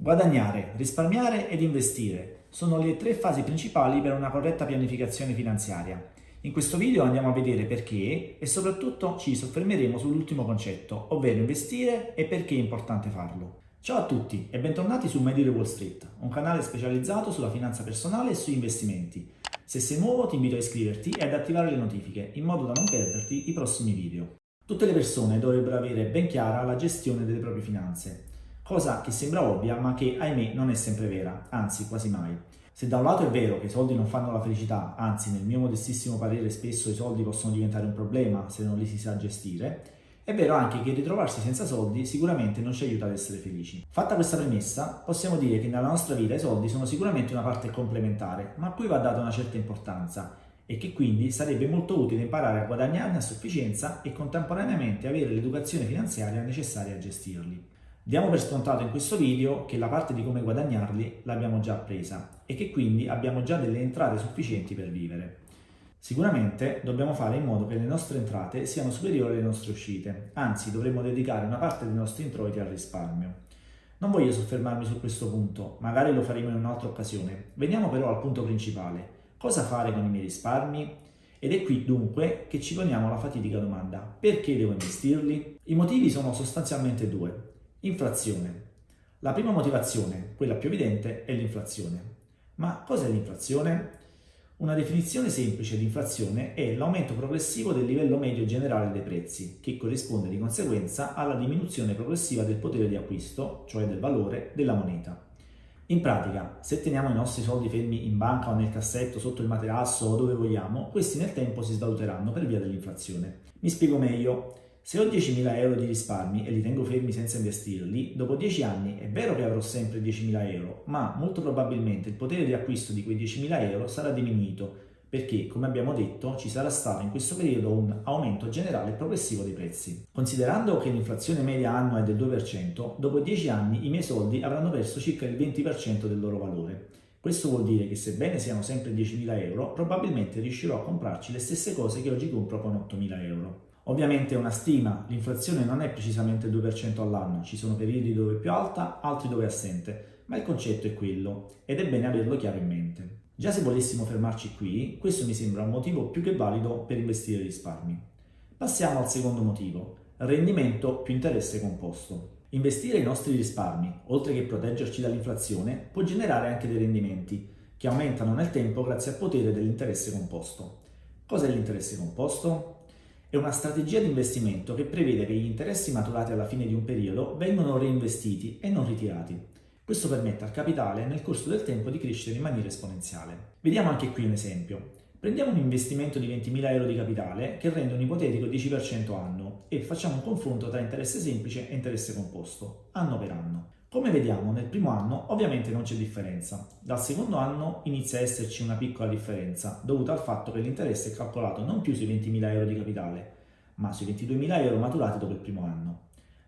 Guadagnare, risparmiare ed investire sono le tre fasi principali per una corretta pianificazione finanziaria. In questo video andiamo a vedere perché e soprattutto ci soffermeremo sull'ultimo concetto, ovvero investire e perché è importante farlo. Ciao a tutti e bentornati su My Dear Wall Street, un canale specializzato sulla finanza personale e sugli investimenti. Se sei nuovo ti invito a iscriverti e ad attivare le notifiche in modo da non perderti i prossimi video. Tutte le persone dovrebbero avere ben chiara la gestione delle proprie finanze. Cosa che sembra ovvia ma che ahimè non è sempre vera, anzi quasi mai. Se da un lato è vero che i soldi non fanno la felicità, anzi nel mio modestissimo parere spesso i soldi possono diventare un problema se non li si sa gestire, è vero anche che ritrovarsi senza soldi sicuramente non ci aiuta ad essere felici. Fatta questa premessa, possiamo dire che nella nostra vita i soldi sono sicuramente una parte complementare, ma a cui va data una certa importanza e che quindi sarebbe molto utile imparare a guadagnarne a sufficienza e contemporaneamente avere l'educazione finanziaria necessaria a gestirli. Diamo per scontato in questo video che la parte di come guadagnarli l'abbiamo già presa e che quindi abbiamo già delle entrate sufficienti per vivere. Sicuramente dobbiamo fare in modo che le nostre entrate siano superiori alle nostre uscite, anzi dovremmo dedicare una parte dei nostri introiti al risparmio. Non voglio soffermarmi su questo punto, magari lo faremo in un'altra occasione. Veniamo però al punto principale. Cosa fare con i miei risparmi? Ed è qui dunque che ci poniamo la fatidica domanda: perché devo investirli? I motivi sono sostanzialmente due. Inflazione. La prima motivazione, quella più evidente, è l'inflazione. Ma cos'è l'inflazione? Una definizione semplice di inflazione è l'aumento progressivo del livello medio generale dei prezzi, che corrisponde di conseguenza alla diminuzione progressiva del potere di acquisto, cioè del valore, della moneta. In pratica, se teniamo i nostri soldi fermi in banca o nel cassetto, sotto il materasso o dove vogliamo, questi nel tempo si svaluteranno per via dell'inflazione. Mi spiego meglio. Se ho 10.000 euro di risparmi e li tengo fermi senza investirli, dopo 10 anni è vero che avrò sempre 10.000 euro, ma molto probabilmente il potere di acquisto di quei 10.000 euro sarà diminuito, perché, come abbiamo detto, ci sarà stato in questo periodo un aumento generale e progressivo dei prezzi. Considerando che l'inflazione media annua è del 2%, dopo 10 anni i miei soldi avranno perso circa il 20% del loro valore. Questo vuol dire che sebbene siano sempre 10.000 euro, probabilmente riuscirò a comprarci le stesse cose che oggi compro con 8.000 euro. Ovviamente è una stima, l'inflazione non è precisamente il 2% all'anno, ci sono periodi dove è più alta, altri dove è assente, ma il concetto è quello ed è bene averlo chiaro in mente. Già se volessimo fermarci qui, questo mi sembra un motivo più che valido per investire risparmi. Passiamo al secondo motivo, rendimento più interesse composto. Investire i nostri risparmi, oltre che proteggerci dall'inflazione, può generare anche dei rendimenti, che aumentano nel tempo grazie al potere dell'interesse composto. Cos'è l'interesse composto? È una strategia di investimento che prevede che gli interessi maturati alla fine di un periodo vengano reinvestiti e non ritirati. Questo permette al capitale nel corso del tempo di crescere in maniera esponenziale. Vediamo anche qui un esempio. Prendiamo un investimento di 20.000 euro di capitale che rende un ipotetico 10% anno e facciamo un confronto tra interesse semplice e interesse composto, anno per anno. Come vediamo, nel primo anno ovviamente non c'è differenza. Dal secondo anno inizia a esserci una piccola differenza, dovuta al fatto che l'interesse è calcolato non più sui 20.000 euro di capitale, ma sui 22.000 euro maturati dopo il primo anno.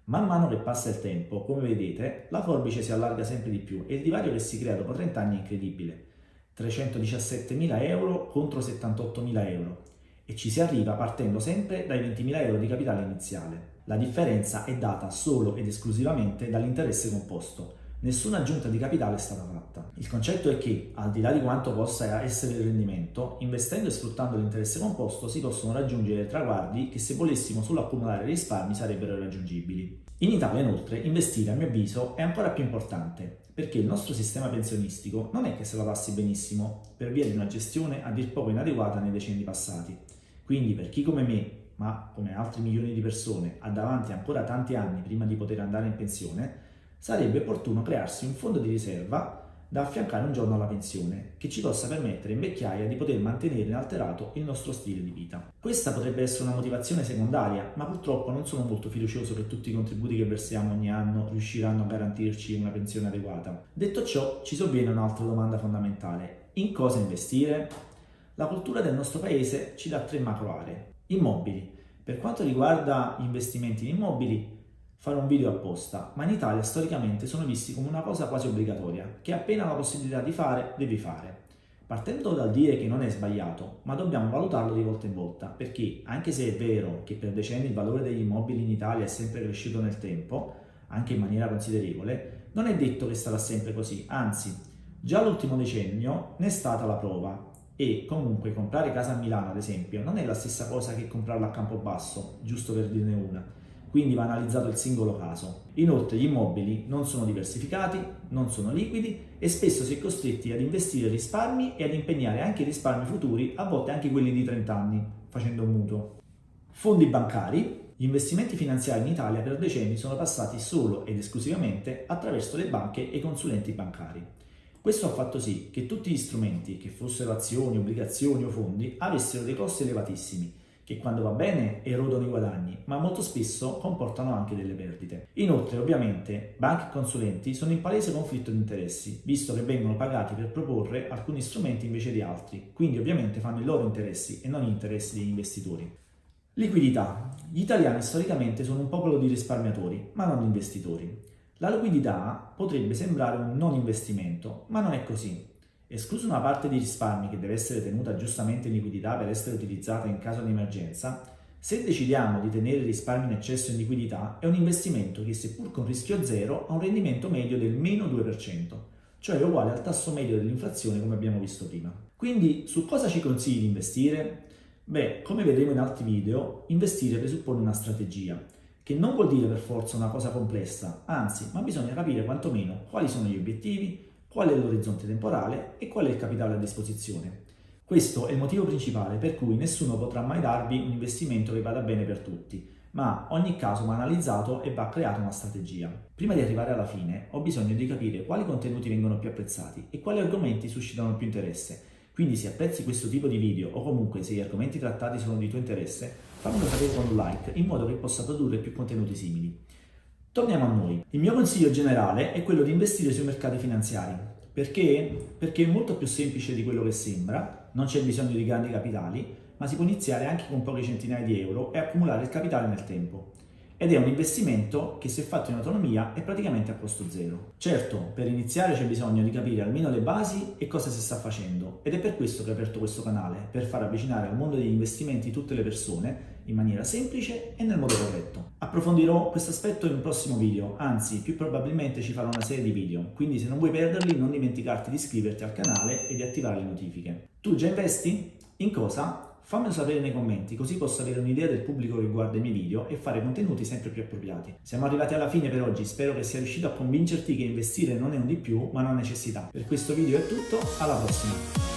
Man mano che passa il tempo, come vedete, la forbice si allarga sempre di più e il divario che si crea dopo 30 anni è incredibile. 317.000 euro contro 78.000 euro. E ci si arriva partendo sempre dai 20.000 euro di capitale iniziale. La differenza è data solo ed esclusivamente dall'interesse composto. Nessuna aggiunta di capitale è stata fatta. Il concetto è che, al di là di quanto possa essere il rendimento, investendo e sfruttando l'interesse composto si possono raggiungere traguardi che se volessimo solo accumulare risparmi sarebbero irraggiungibili. In Italia, inoltre, investire, a mio avviso, è ancora più importante, perché il nostro sistema pensionistico non è che se la passi benissimo, per via di una gestione a dir poco inadeguata nei decenni passati. Quindi per chi come me, ma come altri milioni di persone, ha davanti ancora tanti anni prima di poter andare in pensione, sarebbe opportuno crearsi un fondo di riserva da affiancare un giorno alla pensione, che ci possa permettere in vecchiaia di poter mantenere inalterato il nostro stile di vita. Questa potrebbe essere una motivazione secondaria, ma purtroppo non sono molto fiducioso che tutti i contributi che versiamo ogni anno riusciranno a garantirci una pensione adeguata. Detto ciò, ci sovviene un'altra domanda fondamentale: in cosa investire? La cultura del nostro paese ci dà tre macro aree. Immobili. Per quanto riguarda gli investimenti in immobili, farò un video apposta, ma in Italia storicamente sono visti come una cosa quasi obbligatoria, che appena la possibilità di fare, devi fare. Partendo dal dire che non è sbagliato, ma dobbiamo valutarlo di volta in volta, perché anche se è vero che per decenni il valore degli immobili in Italia è sempre cresciuto nel tempo, anche in maniera considerevole, Non è detto che sarà sempre così, anzi, già l'ultimo decennio ne è stata la prova. E comunque comprare casa a Milano, ad esempio, non è la stessa cosa che comprarla a Campobasso, giusto per dirne una. Quindi va analizzato il singolo caso. Inoltre gli immobili non sono diversificati, non sono liquidi e spesso si è costretti ad investire risparmi e ad impegnare anche i risparmi futuri, a volte anche quelli di 30 anni, facendo un mutuo. Fondi bancari. Gli investimenti finanziari in Italia per decenni sono passati solo ed esclusivamente attraverso le banche e i consulenti bancari. Questo ha fatto sì che tutti gli strumenti, che fossero azioni, obbligazioni o fondi, avessero dei costi elevatissimi, che quando va bene erodono i guadagni, ma molto spesso comportano anche delle perdite. Inoltre, ovviamente, banche e consulenti sono in palese conflitto di interessi, visto che vengono pagati per proporre alcuni strumenti invece di altri, quindi ovviamente fanno i loro interessi e non gli interessi degli investitori. Liquidità. Gli italiani storicamente sono un popolo di risparmiatori, ma non investitori. La liquidità potrebbe sembrare un non investimento, ma non è così. Esclusa una parte di risparmi che deve essere tenuta giustamente in liquidità per essere utilizzata in caso di emergenza, se decidiamo di tenere risparmi in eccesso in liquidità è un investimento che, seppur con rischio zero, ha un rendimento medio del meno 2%, cioè uguale al tasso medio dell'inflazione come abbiamo visto prima. Quindi su cosa ci consigli di investire? Beh, come vedremo in altri video, investire presuppone una strategia, che non vuol dire per forza una cosa complessa, anzi, ma bisogna capire quantomeno quali sono gli obiettivi, qual è l'orizzonte temporale e qual è il capitale a disposizione. Questo è il motivo principale per cui nessuno potrà mai darvi un investimento che vada bene per tutti, ma ogni caso va analizzato e va creata una strategia. Prima di arrivare alla fine ho bisogno di capire quali contenuti vengono più apprezzati e quali argomenti suscitano più interesse. Quindi se apprezzi questo tipo di video o comunque se gli argomenti trattati sono di tuo interesse, fammelo sapere con un like in modo che possa produrre più contenuti simili. Torniamo a noi. Il mio consiglio generale è quello di investire sui mercati finanziari. Perché? Perché è molto più semplice di quello che sembra, non c'è bisogno di grandi capitali, ma si può iniziare anche con poche centinaia di euro e accumulare il capitale nel tempo. Ed è un investimento che, se fatto in autonomia, è praticamente a costo zero. Certo, per iniziare c'è bisogno di capire almeno le basi e cosa si sta facendo, ed è per questo che ho aperto questo canale, per far avvicinare al mondo degli investimenti tutte le persone in maniera semplice e nel modo corretto. Approfondirò questo aspetto in un prossimo video, anzi più probabilmente ci farò una serie di video, quindi se non vuoi perderli non dimenticarti di iscriverti al canale e di attivare le notifiche. Tu già investi? In cosa? Fammelo sapere nei commenti, così posso avere un'idea del pubblico che guarda i miei video e fare contenuti sempre più appropriati. Siamo arrivati alla fine per oggi, spero che sia riuscito a convincerti che investire non è un di più, ma una necessità. Per questo video è tutto, alla prossima!